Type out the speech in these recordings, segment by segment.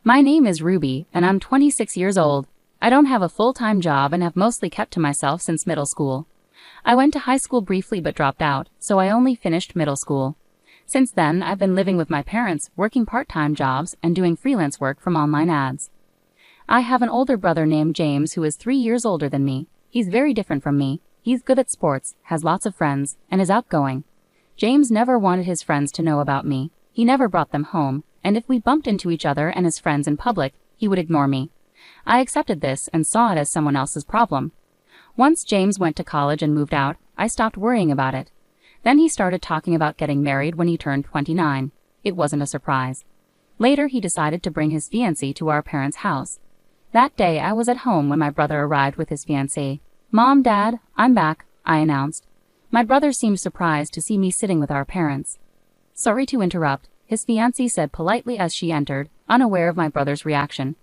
My name is Ruby, and I'm 26 years old. I don't have a full-time job and have mostly kept to myself since middle school. I went to high school briefly but dropped out, so I only finished middle school. Since then, I've been living with my parents, working part-time jobs, and doing freelance work from online ads. I have an older brother named James who is 3 years older than me. He's very different from me. He's good at sports, has lots of friends, and is outgoing. James never wanted his friends to know about me. He never brought them home, and if we bumped into each other and his friends in public, he would ignore me. I accepted this and saw it as someone else's problem. Once James went to college and moved out, I stopped worrying about it. Then he started talking about getting married when he turned 29. It wasn't a surprise. Later he decided to bring his fiancée to our parents' house. That day I was at home when my brother arrived with his fiancée. "Mom, Dad, I'm back," I announced. My brother seemed surprised to see me sitting with our parents. "Sorry to interrupt," his fiancée said politely as she entered, unaware of my brother's reaction.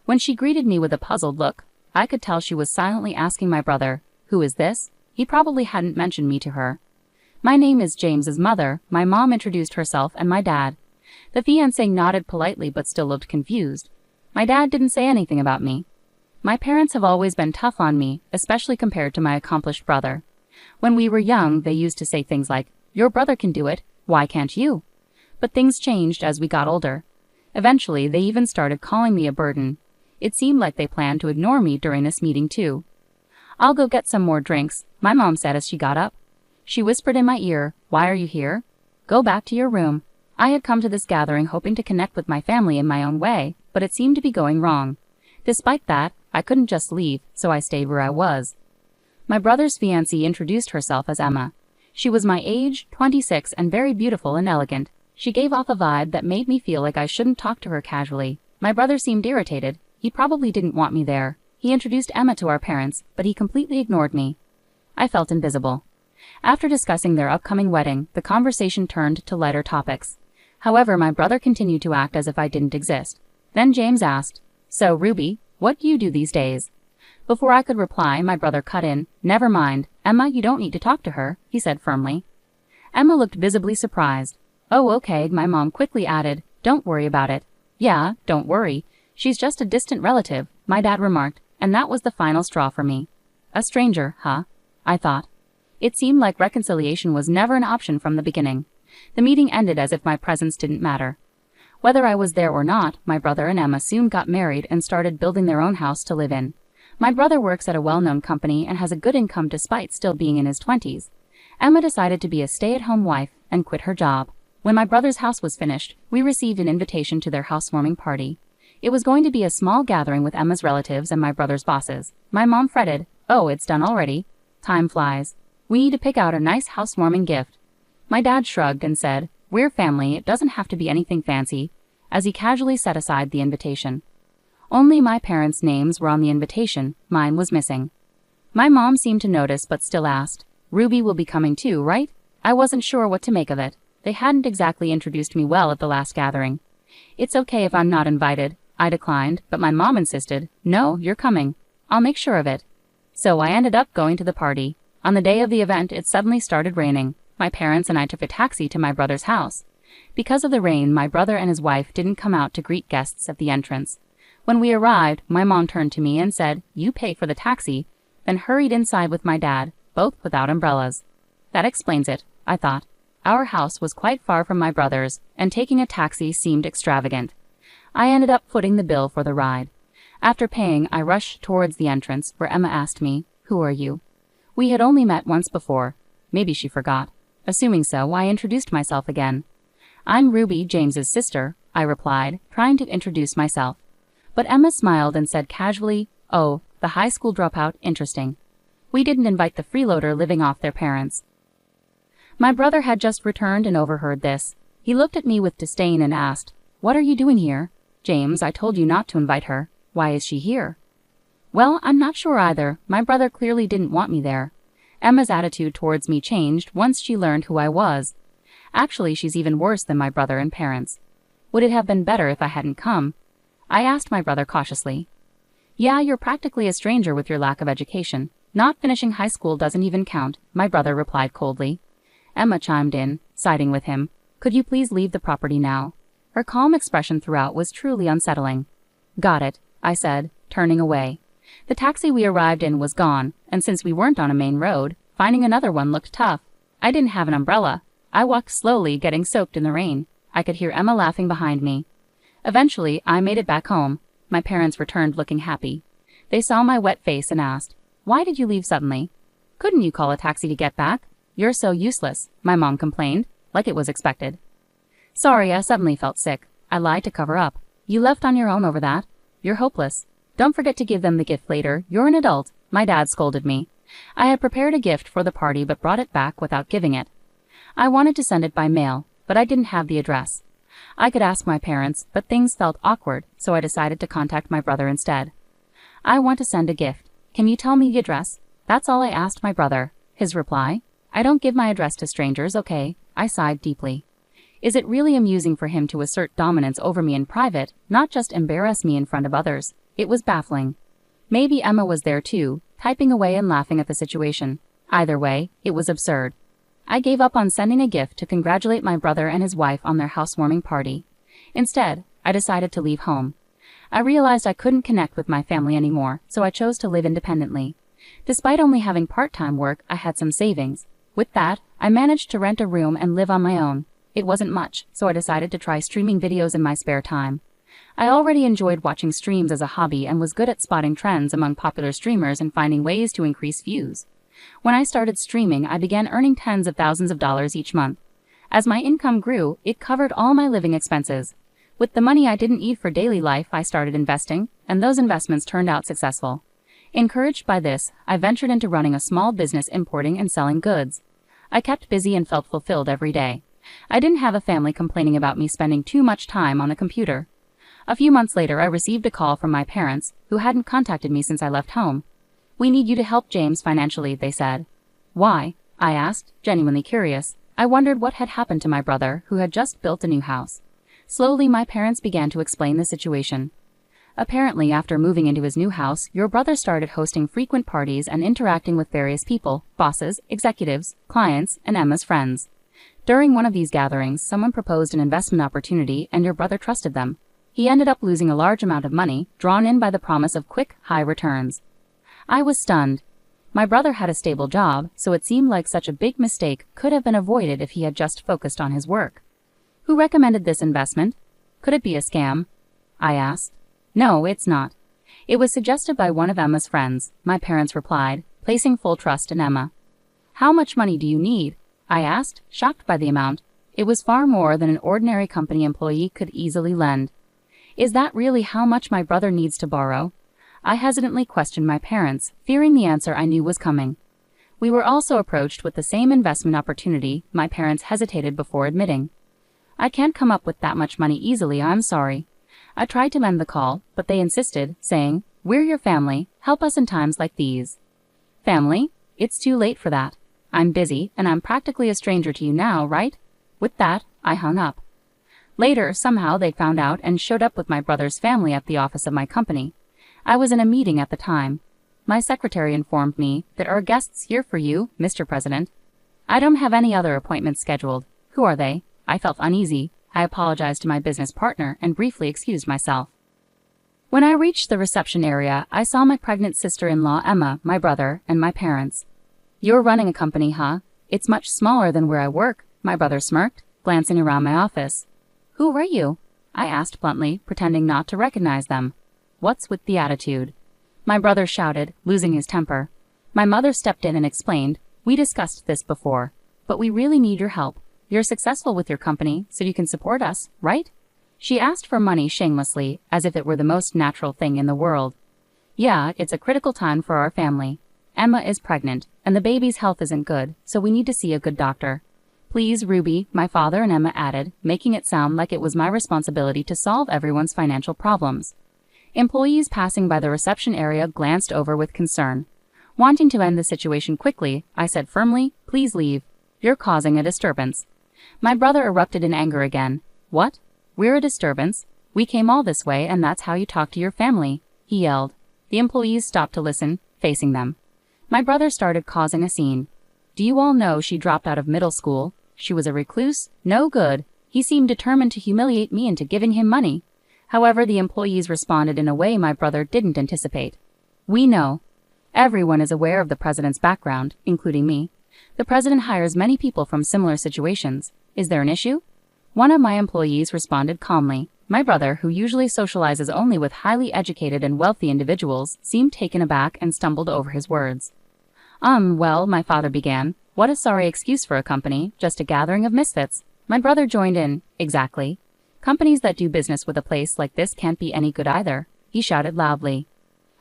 When she greeted me with a puzzled look, I could tell she was silently asking my brother, "Who is this?" He probably hadn't mentioned me to her. "My name is James's mother," my mom introduced herself, and my dad. The fiancé nodded politely but still looked confused. My dad didn't say anything about me. My parents have always been tough on me, especially compared to my accomplished brother. When we were young, they used to say things like, "Your brother can do it, why can't you?" But things changed as we got older. Eventually, they even started calling me a burden. It seemed like they planned to ignore me during this meeting too. "I'll go get some more drinks," my mom said as she got up. She whispered in my ear, "Why are you here? Go back to your room." I had come to this gathering hoping to connect with my family in my own way, but it seemed to be going wrong. Despite that, I couldn't just leave, so I stayed where I was. My brother's fiancée introduced herself as Emma. She was my age, 26, and very beautiful and elegant. She gave off a vibe that made me feel like I shouldn't talk to her casually. My brother seemed irritated. He probably didn't want me there. He introduced Emma to our parents, but he completely ignored me. I felt invisible. After discussing their upcoming wedding, the conversation turned to lighter topics. However, my brother continued to act as if I didn't exist. Then James asked, "So, Ruby, what do you do these days?" Before I could reply, my brother cut in. "Never mind, Emma, you don't need to talk to her," he said firmly. Emma looked visibly surprised. "Oh, okay," my mom quickly added. "Don't worry about it." "Yeah, don't worry. She's just a distant relative," my dad remarked, and that was the final straw for me. A stranger, huh? I thought. It seemed like reconciliation was never an option from the beginning. The meeting ended as if my presence didn't matter. Whether I was there or not, my brother and Emma soon got married and started building their own house to live in. My brother works at a well-known company and has a good income despite still being in his 20s. Emma decided to be a stay-at-home wife and quit her job. When my brother's house was finished, we received an invitation to their housewarming party. It was going to be a small gathering with Emma's relatives and my brother's bosses. My mom fretted, "Oh, it's done already. Time flies. We need to pick out a nice housewarming gift." My dad shrugged and said, "We're family, it doesn't have to be anything fancy," as he casually set aside the invitation. Only my parents' names were on the invitation, mine was missing. My mom seemed to notice but still asked, "Ruby will be coming too, right?" I wasn't sure what to make of it. They hadn't exactly introduced me well at the last gathering. "It's okay if I'm not invited," I declined, but my mom insisted, "No, you're coming. I'll make sure of it." So I ended up going to the party. On the day of the event, it suddenly started raining. My parents and I took a taxi to my brother's house. Because of the rain, my brother and his wife didn't come out to greet guests at the entrance. When we arrived, my mom turned to me and said, "You pay for the taxi," then hurried inside with my dad, both without umbrellas. That explains it, I thought. Our house was quite far from my brother's, and taking a taxi seemed extravagant. I ended up footing the bill for the ride. After paying, I rushed towards the entrance, where Emma asked me, "Who are you?" We had only met once before. Maybe she forgot. Assuming so, I introduced myself again. "I'm Ruby, James's sister," I replied, trying to introduce myself. But Emma smiled and said casually, "Oh, the high school dropout, interesting." We didn't invite the freeloader living off their parents. My brother had just returned and overheard this. He looked at me with disdain and asked, "What are you doing here?" "James, I told you not to invite her. Why is she here?" Well, I'm not sure either. My brother clearly didn't want me there. Emma's attitude towards me changed once she learned who I was. Actually, she's even worse than my brother and parents. Would it have been better if I hadn't come? I asked my brother cautiously. "Yeah, you're practically a stranger with your lack of education. Not finishing high school doesn't even count," my brother replied coldly. Emma chimed in, siding with him. "Could you please leave the property now?" Her calm expression throughout was truly unsettling. "Got it," I said, turning away. The taxi we arrived in was gone, and since we weren't on a main road, finding another one looked tough. I didn't have an umbrella. I walked slowly, getting soaked in the rain. I could hear Emma laughing behind me. Eventually, I made it back home. My parents returned looking happy. They saw my wet face and asked, "Why did you leave suddenly? Couldn't you call a taxi to get back? You're so useless," my mom complained, like it was expected. "Sorry, I suddenly felt sick," I lied to cover up. "You left on your own over that? You're hopeless. Don't forget to give them the gift later. You're an adult," my dad scolded me. I had prepared a gift for the party but brought it back without giving it. I wanted to send it by mail, but I didn't have the address. I could ask my parents, but things felt awkward, so I decided to contact my brother instead. "I want to send a gift. Can you tell me the address?" That's all I asked my brother. His reply, "I don't give my address to strangers, okay?" I sighed deeply. Is it really amusing for him to assert dominance over me in private, not just embarrass me in front of others? It was baffling. Maybe Emma was there too, typing away and laughing at the situation. Either way, it was absurd. I gave up on sending a gift to congratulate my brother and his wife on their housewarming party. Instead, I decided to leave home. I realized I couldn't connect with my family anymore, so I chose to live independently. Despite only having part-time work, I had some savings. With that, I managed to rent a room and live on my own. It wasn't much, so I decided to try streaming videos in my spare time. I already enjoyed watching streams as a hobby and was good at spotting trends among popular streamers and finding ways to increase views. When I started streaming, I began earning tens of thousands of dollars each month. As my income grew, it covered all my living expenses. With the money I didn't need for daily life, I started investing, and those investments turned out successful. Encouraged by this, I ventured into running a small business importing and selling goods. I kept busy and felt fulfilled every day. I didn't have a family complaining about me spending too much time on the computer. A few months later, I received a call from my parents, who hadn't contacted me since I left home. "We need you to help James financially," they said. "Why?" I asked, genuinely curious. I wondered what had happened to my brother, who had just built a new house. Slowly, my parents began to explain the situation. "Apparently, after moving into his new house, your brother started hosting frequent parties and interacting with various people, bosses, executives, clients, and Emma's friends. During one of these gatherings, someone proposed an investment opportunity and your brother trusted them. He ended up losing a large amount of money, drawn in by the promise of quick, high returns." I was stunned. My brother had a stable job, so it seemed like such a big mistake could have been avoided if he had just focused on his work. "Who recommended this investment? Could it be a scam?" I asked. "No, it's not. It was suggested by one of Emma's friends," my parents replied, placing full trust in Emma. "How much money do you need?" I asked, shocked by the amount. It was far more than an ordinary company employee could easily lend. Is that really how much my brother needs to borrow? I hesitantly questioned my parents, fearing the answer I knew was coming. We were also approached with the same investment opportunity. My parents hesitated before admitting. "I can't come up with that much money easily, I'm sorry." I tried to end the call, but they insisted, saying, "We're your family, help us in times like these." "Family? It's too late for that. I'm busy, and I'm practically a stranger to you now, right?" With that, I hung up. Later, somehow they found out and showed up with my brother's family at the office of my company. I was in a meeting at the time. My secretary informed me, "There are guests here for you, Mr. President." "I don't have any other appointments scheduled." "Who are they?" I felt uneasy. I apologized to my business partner and briefly excused myself. When I reached the reception area, I saw my pregnant sister-in-law Emma, my brother, and my parents. "You're running a company, huh? It's much smaller than where I work," my brother smirked, glancing around my office. "Who are you?" I asked bluntly, pretending not to recognize them. "What's with the attitude?" my brother shouted, losing his temper. My mother stepped in and explained, "We discussed this before, but we really need your help. You're successful with your company, so you can support us, right?" She asked for money shamelessly, as if it were the most natural thing in the world. "Yeah, it's a critical time for our family. Emma is pregnant, and the baby's health isn't good, so we need to see a good doctor. Please, Ruby," my father and Emma added, making it sound like it was my responsibility to solve everyone's financial problems. Employees passing by the reception area glanced over with concern. Wanting to end the situation quickly, I said firmly, "Please leave. You're causing a disturbance." My brother erupted in anger again. "What? We're a disturbance? We came all this way and that's how you talk to your family," he yelled. The employees stopped to listen, facing them. My brother started causing a scene. "Do you all know she dropped out of middle school? She was a recluse, no good. He seemed determined to humiliate me into giving him money. However, the employees responded in a way my brother didn't anticipate. We know. Everyone is aware of the president's background, including me. The president hires many people from similar situations. Is there an issue? One of my employees responded calmly. My brother, who usually socializes only with highly educated and wealthy individuals, seemed taken aback and stumbled over his words. Well, my father began. What a sorry excuse for a company, just a gathering of misfits. My brother joined in. Exactly. Companies that do business with a place like this can't be any good either, he shouted loudly.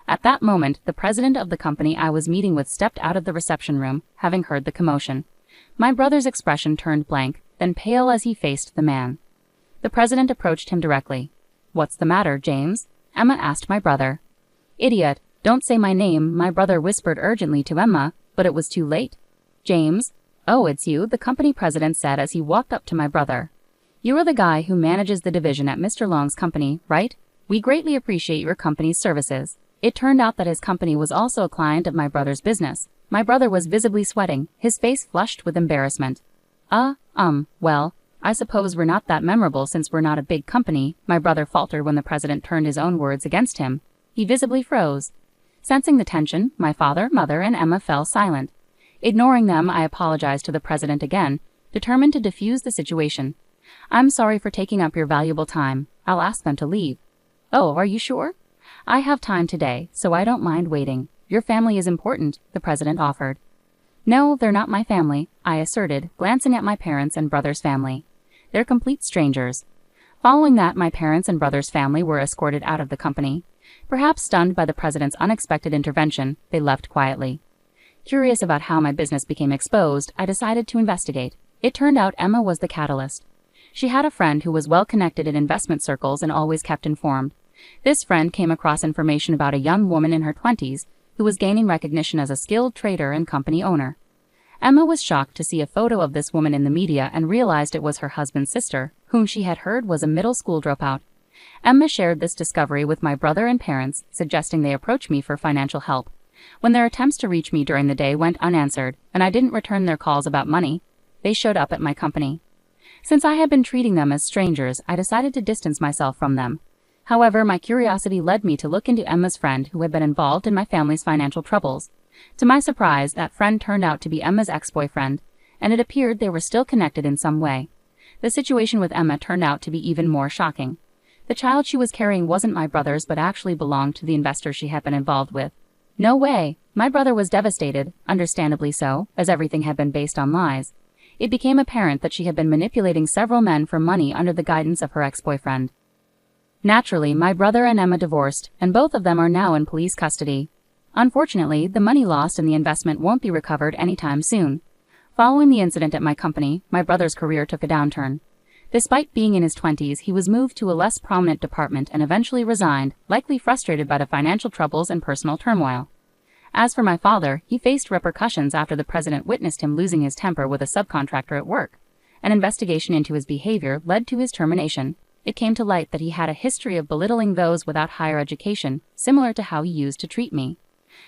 At that moment, the president of the company I was meeting with stepped out of the reception room, having heard the commotion. My brother's expression turned blank, then pale as he faced the man. The president approached him directly. What's the matter, James? Emma asked my brother. Idiot, don't say my name, my brother whispered urgently to Emma, but it was too late. James? Oh, it's you, the company president said as he walked up to my brother. You are the guy who manages the division at Mr. Long's company, right? We greatly appreciate your company's services. It turned out that his company was also a client of my brother's business. My brother was visibly sweating, his face flushed with embarrassment. Well, I suppose we're not that memorable since we're not a big company, my brother faltered when the president turned his own words against him. He visibly froze. Sensing the tension, my father, mother, and Emma fell silent. Ignoring them, I apologized to the president again, determined to defuse the situation. I'm sorry for taking up your valuable time. I'll ask them to leave. Oh, are you sure? I have time today, so I don't mind waiting. Your family is important, the president offered. No, they're not my family, I asserted, glancing at my parents' and brother's family. They're complete strangers. Following that, my parents' and brother's family were escorted out of the company. Perhaps stunned by the president's unexpected intervention, they left quietly. Curious about how my business became exposed, I decided to investigate. It turned out Emma was the catalyst. She had a friend who was well connected in investment circles and always kept informed. This friend came across information about a young woman in her 20s who was gaining recognition as a skilled trader and company owner. Emma was shocked to see a photo of this woman in the media and realized it was her husband's sister, whom she had heard was a middle school dropout. Emma shared this discovery with my brother and parents, suggesting they approach me for financial help. When their attempts to reach me during the day went unanswered, and I didn't return their calls about money, they showed up at my company. Since I had been treating them as strangers, I decided to distance myself from them. However, my curiosity led me to look into Emma's friend who had been involved in my family's financial troubles. To my surprise, that friend turned out to be Emma's ex-boyfriend, and it appeared they were still connected in some way. The situation with Emma turned out to be even more shocking. The child she was carrying wasn't my brother's but actually belonged to the investor she had been involved with. No way! My brother was devastated, understandably so, as everything had been based on lies. It became apparent that she had been manipulating several men for money under the guidance of her ex-boyfriend. Naturally, my brother and Emma divorced, and both of them are now in police custody. Unfortunately, the money lost in the investment won't be recovered anytime soon. Following the incident at my company, my brother's career took a downturn. Despite being in his 20s, he was moved to a less prominent department and eventually resigned, likely frustrated by the financial troubles and personal turmoil. As for my father, he faced repercussions after the president witnessed him losing his temper with a subcontractor at work. An investigation into his behavior led to his termination. It came to light that he had a history of belittling those without higher education, similar to how he used to treat me.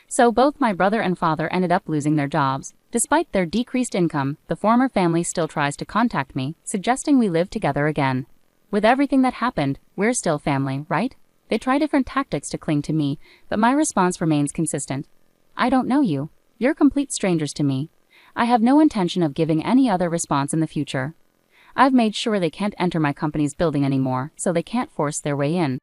So both my brother and father ended up losing their jobs. Despite their decreased income, the former family still tries to contact me, suggesting we live together again. With everything that happened, we're still family, right? They try different tactics to cling to me, but my response remains consistent. I don't know you. You're complete strangers to me. I have no intention of giving any other response in the future. I've made sure they can't enter my company's building anymore, so they can't force their way in.